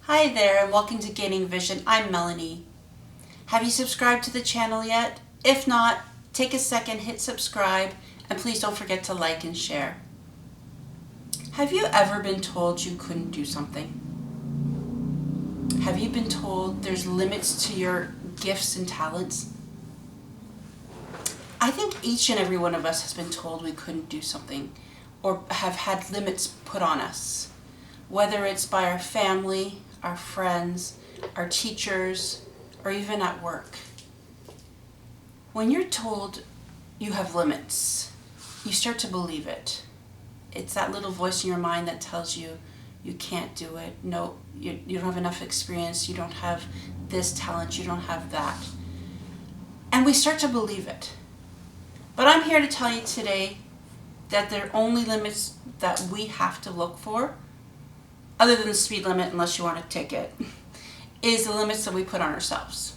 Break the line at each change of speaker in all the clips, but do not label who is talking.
Hi there and welcome to Gaining Vision. I'm Melanie. Have you subscribed to the channel yet? If not, take a second, hit subscribe, and please don't forget to like and share. Have you ever been told you couldn't do something? Have you been told there's limits to your gifts and talents? I think each and every one of us has been told we couldn't do something or have had limits put on us, whether it's by our family, our friends, our teachers, or even at work. When you're told you have limits, you start to believe it. It's that little voice in your mind that tells you you can't do it. No, you don't have enough experience. You don't have this talent. You don't have that. And we start to believe it. But I'm here to tell you today that there are only limits that we have to look for, other than the speed limit, unless you want a ticket, is the limits that we put on ourselves.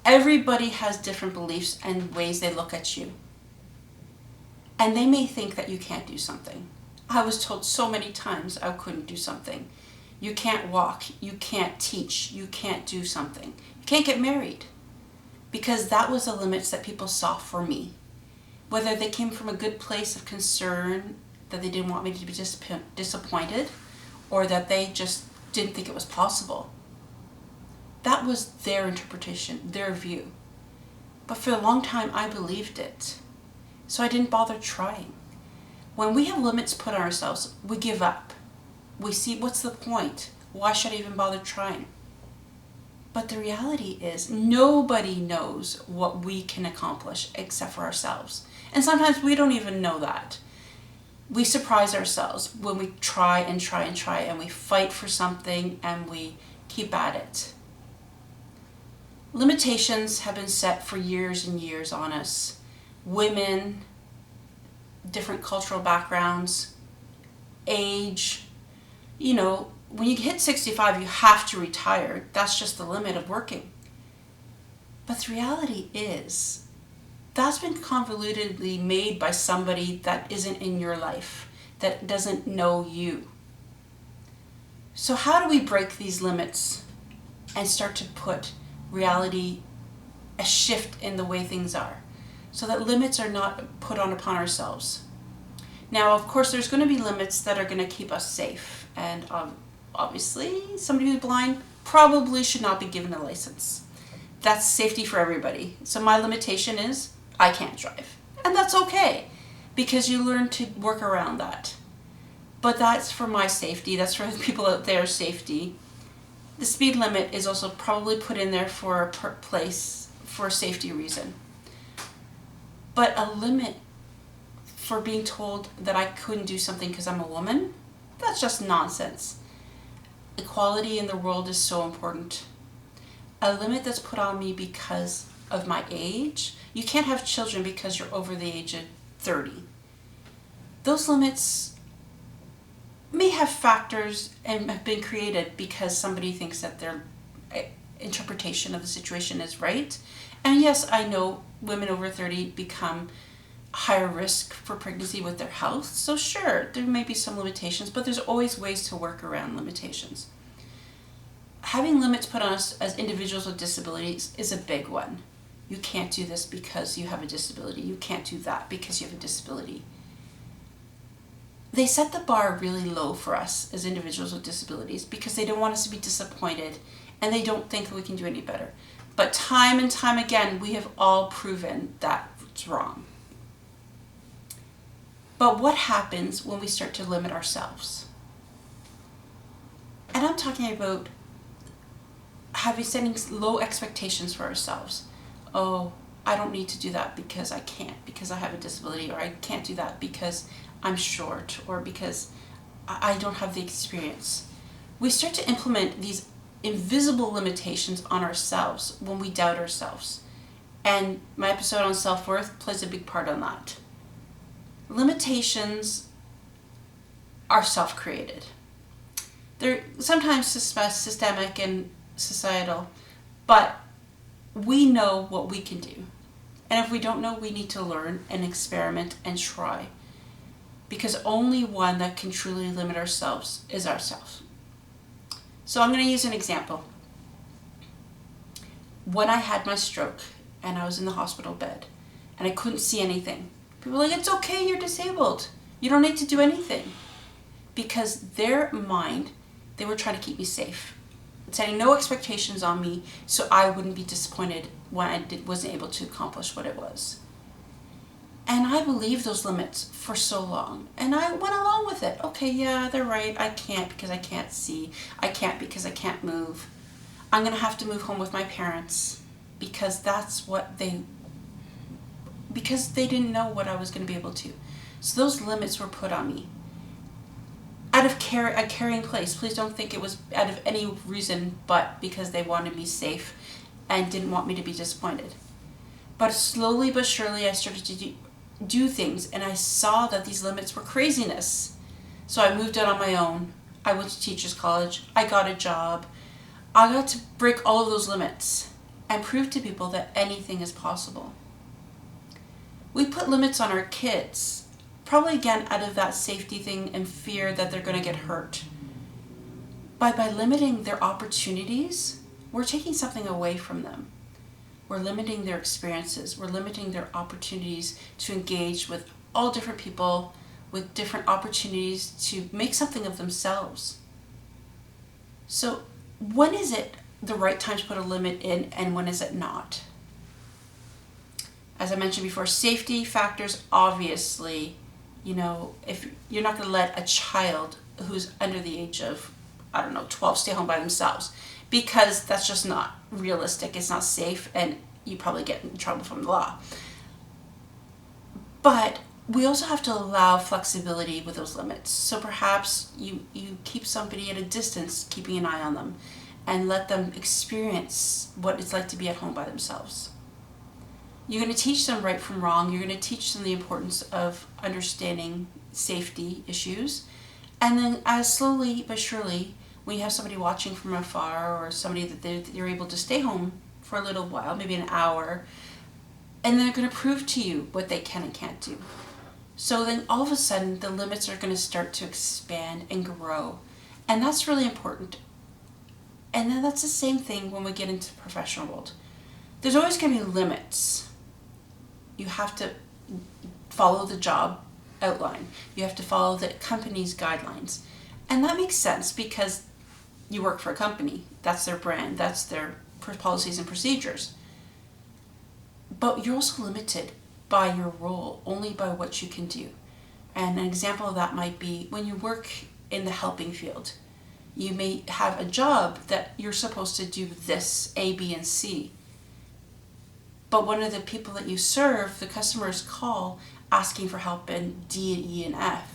Everybody has different beliefs and ways they look at you. And they may think that you can't do something. I was told so many times I couldn't do something. You can't walk, you can't teach, you can't do something. You can't get married. Because that was the limits that people saw for me. Whether they came from a good place of concern, that they didn't want me to be disappointed, or that they just didn't think it was possible. That was their interpretation, their view. But for a long time, I believed it. So I didn't bother trying. When we have limits put on ourselves, we give up. We see, what's the point? Why should I even bother trying? But the reality is, nobody knows what we can accomplish except for ourselves. And sometimes we don't even know that. We surprise ourselves when we try and try and try, and we fight for something and we keep at it. Limitations have been set for years and years on us. Women, different cultural backgrounds, age. You know, when you hit 65, you have to retire. That's just the limit of working. But the reality is, that's been convolutedly made by somebody that isn't in your life, that doesn't know you. So how do we break these limits and start to put reality, a shift in the way things are, so that limits are not put on upon ourselves? Now, of course, there's going to be limits that are going to keep us safe. And obviously, somebody who's blind probably should not be given a license. That's safety for everybody. So my limitation is I can't drive. And that's okay, because you learn to work around that. But that's for my safety. That's for the people out there's safety. The speed limit is also probably put in there for a place for a safety reason. But a limit for being told that I couldn't do something because I'm a woman, that's just nonsense. Equality in the world is so important. A limit that's put on me because of my age. You can't have children because you're over the age of 30. Those limits may have factors and have been created because somebody thinks that their interpretation of the situation is right. And yes, I know women over 30 become higher risk for pregnancy with their health. So sure, there may be some limitations, but there's always ways to work around limitations. Having limits put on us as individuals with disabilities is a big one. You can't do this because you have a disability. You can't do that because you have a disability. They set the bar really low for us as individuals with disabilities because they don't want us to be disappointed, and they don't think we can do any better. But time and time again, we have all proven that's wrong. But what happens when we start to limit ourselves? And I'm talking about setting low expectations for ourselves. Oh, I don't need to do that because I can't, because I have a disability, or I can't do that because I'm short, or because I don't have the experience. We start to implement these invisible limitations on ourselves when we doubt ourselves. And my episode on self-worth plays a big part on that. Limitations are self-created. They're sometimes systemic and societal, but we know what we can do. And if we don't know, we need to learn and experiment and try. Because only one that can truly limit ourselves is ourselves. So I'm going to use an example. When I had my stroke and I was in the hospital bed and I couldn't see anything, people were like, it's okay, you're disabled. You don't need to do anything. Because their mind, they were trying to keep me safe, setting no expectations on me so I wouldn't be disappointed when I wasn't able to accomplish what it was. And I believed those limits for so long. And I went along with it. Okay, yeah, they're right. I can't because I can't see. I can't because I can't move. I'm going to have to move home with my parents because because they didn't know what I was going to be able to. So those limits were put on me. Out of a caring place. Please don't think it was out of any reason but because they wanted me safe and didn't want me to be disappointed. But slowly but surely I started to do things, and I saw that these limits were craziness. So I moved out on my own. I went to teachers college. I got a job. I got to break all of those limits and prove to people that anything is possible. We put limits on our kids, probably again out of that safety thing and fear that they're going to get hurt. But by limiting their opportunities, we're taking something away from them. We're limiting their experiences. We're limiting their opportunities to engage with all different people with different opportunities to make something of themselves. So when is it the right time to put a limit in, and when is it not? As I mentioned before, safety factors, obviously, if you're not going to let a child who's under the age of, 12 stay home by themselves, because that's just not realistic. It's not safe, and you probably get in trouble from the law. But we also have to allow flexibility with those limits. So perhaps you keep somebody at a distance, keeping an eye on them, and let them experience what it's like to be at home by themselves. You're going to teach them right from wrong. You're going to teach them the importance of understanding safety issues. And then as slowly but surely, when you have somebody watching from afar, or somebody that you're able to stay home for a little while, maybe an hour, and they're going to prove to you what they can and can't do. So then all of a sudden, the limits are going to start to expand and grow. And that's really important. And then that's the same thing when we get into the professional world. There's always going to be limits. You have to follow the job outline. You have to follow the company's guidelines. And that makes sense because you work for a company. That's their brand. That's their policies and procedures. But you're also limited by your role, only by what you can do. And an example of that might be when you work in the helping field. You may have a job that you're supposed to do this, A, B, and C. But one of the people that you serve, the customers call asking for help in D, E, and F.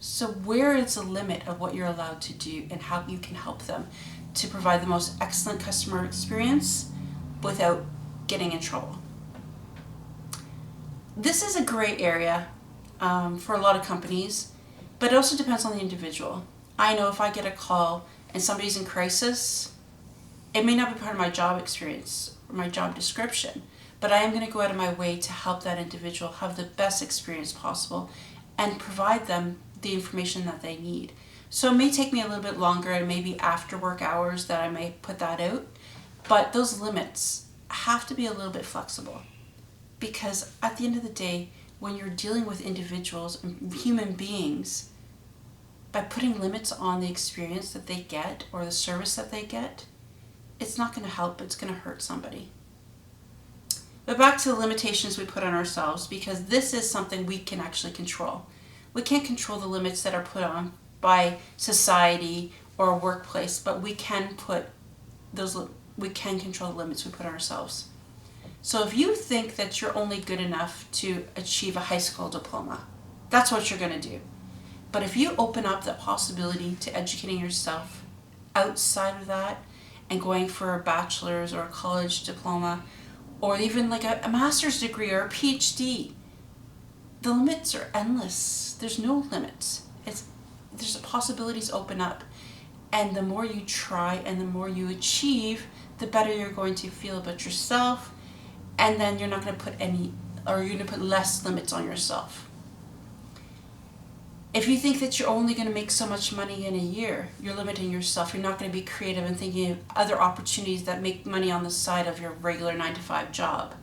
So where is the limit of what you're allowed to do and how you can help them to provide the most excellent customer experience without getting in trouble? This is a gray area for a lot of companies, but it also depends on the individual. I know if I get a call and somebody's in crisis, it may not be part of my job experience or my job description, but I am going to go out of my way to help that individual have the best experience possible and provide them the information that they need. So it may take me a little bit longer, and maybe after work hours that I may put that out, but those limits have to be a little bit flexible, because at the end of the day, when you're dealing with individuals and human beings, by putting limits on the experience that they get or the service that they get, it's not going to help, it's going to hurt somebody. But back to the limitations we put on ourselves, because this is something we can actually control. We can't control the limits that are put on by society or a workplace, but we can control the limits we put on ourselves. So if you think that you're only good enough to achieve a high school diploma, that's what you're going to do. But if you open up the possibility to educating yourself outside of that and going for a bachelor's or a college diploma, or even like a master's degree or a PhD, the limits are endless. There's no limits. There's possibilities open up. And the more you try and the more you achieve, the better you're going to feel about yourself. And then you're not going to put you're going to put less limits on yourself. If you think that you're only going to make so much money in a year, you're limiting yourself. You're not going to be creative and thinking of other opportunities that make money on the side of your regular 9-to-5 job.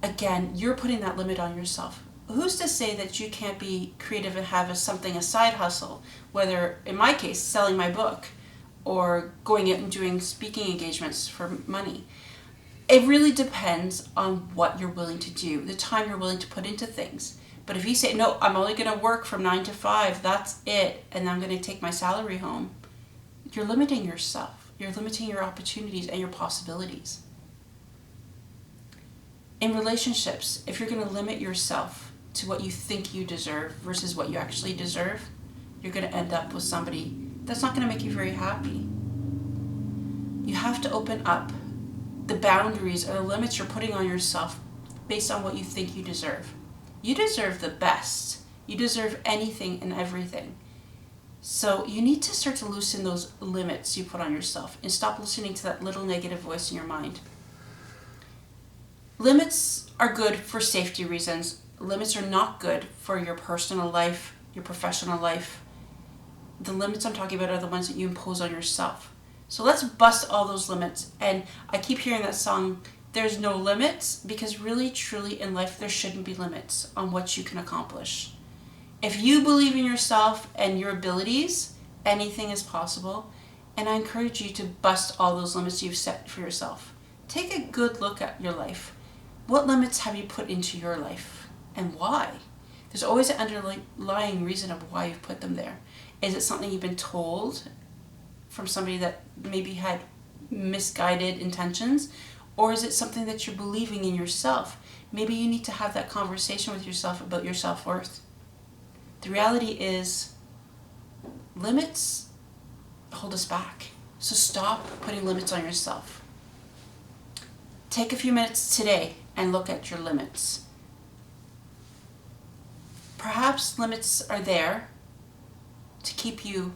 Again, you're putting that limit on yourself. Who's to say that you can't be creative and have a side hustle, whether, in my case, selling my book or going out and doing speaking engagements for money? It really depends on what you're willing to do, the time you're willing to put into things. But if you say, no, I'm only going to work from 9 to 5, that's it, and I'm going to take my salary home, you're limiting yourself. You're limiting your opportunities and your possibilities. In relationships, if you're going to limit yourself to what you think you deserve versus what you actually deserve, you're going to end up with somebody that's not going to make you very happy. You have to open up the boundaries or the limits you're putting on yourself based on what you think you deserve. You deserve the best. You deserve anything and everything. So you need to start to loosen those limits you put on yourself and stop listening to that little negative voice in your mind. Limits are good for safety reasons. Limits are not good for your personal life, your professional life. The limits I'm talking about are the ones that you impose on yourself. So let's bust all those limits. And I keep hearing that song, There's No Limits, because really, truly in life, there shouldn't be limits on what you can accomplish. If you believe in yourself and your abilities, anything is possible. And I encourage you to bust all those limits you've set for yourself. Take a good look at your life. What limits have you put into your life and why? There's always an underlying reason of why you've put them there. Is it something you've been told from somebody that maybe had misguided intentions? Or is it something that you're believing in yourself? Maybe you need to have that conversation with yourself about your self-worth. The reality is, limits hold us back. So stop putting limits on yourself. Take a few minutes today and look at your limits. Perhaps limits are there to keep you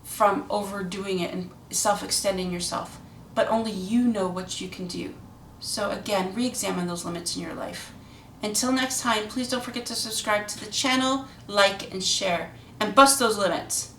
from overdoing it and self-extending yourself, but only you know what you can do. So again, re-examine those limits in your life. Until next time, please don't forget to subscribe to the channel, like and share, and bust those limits.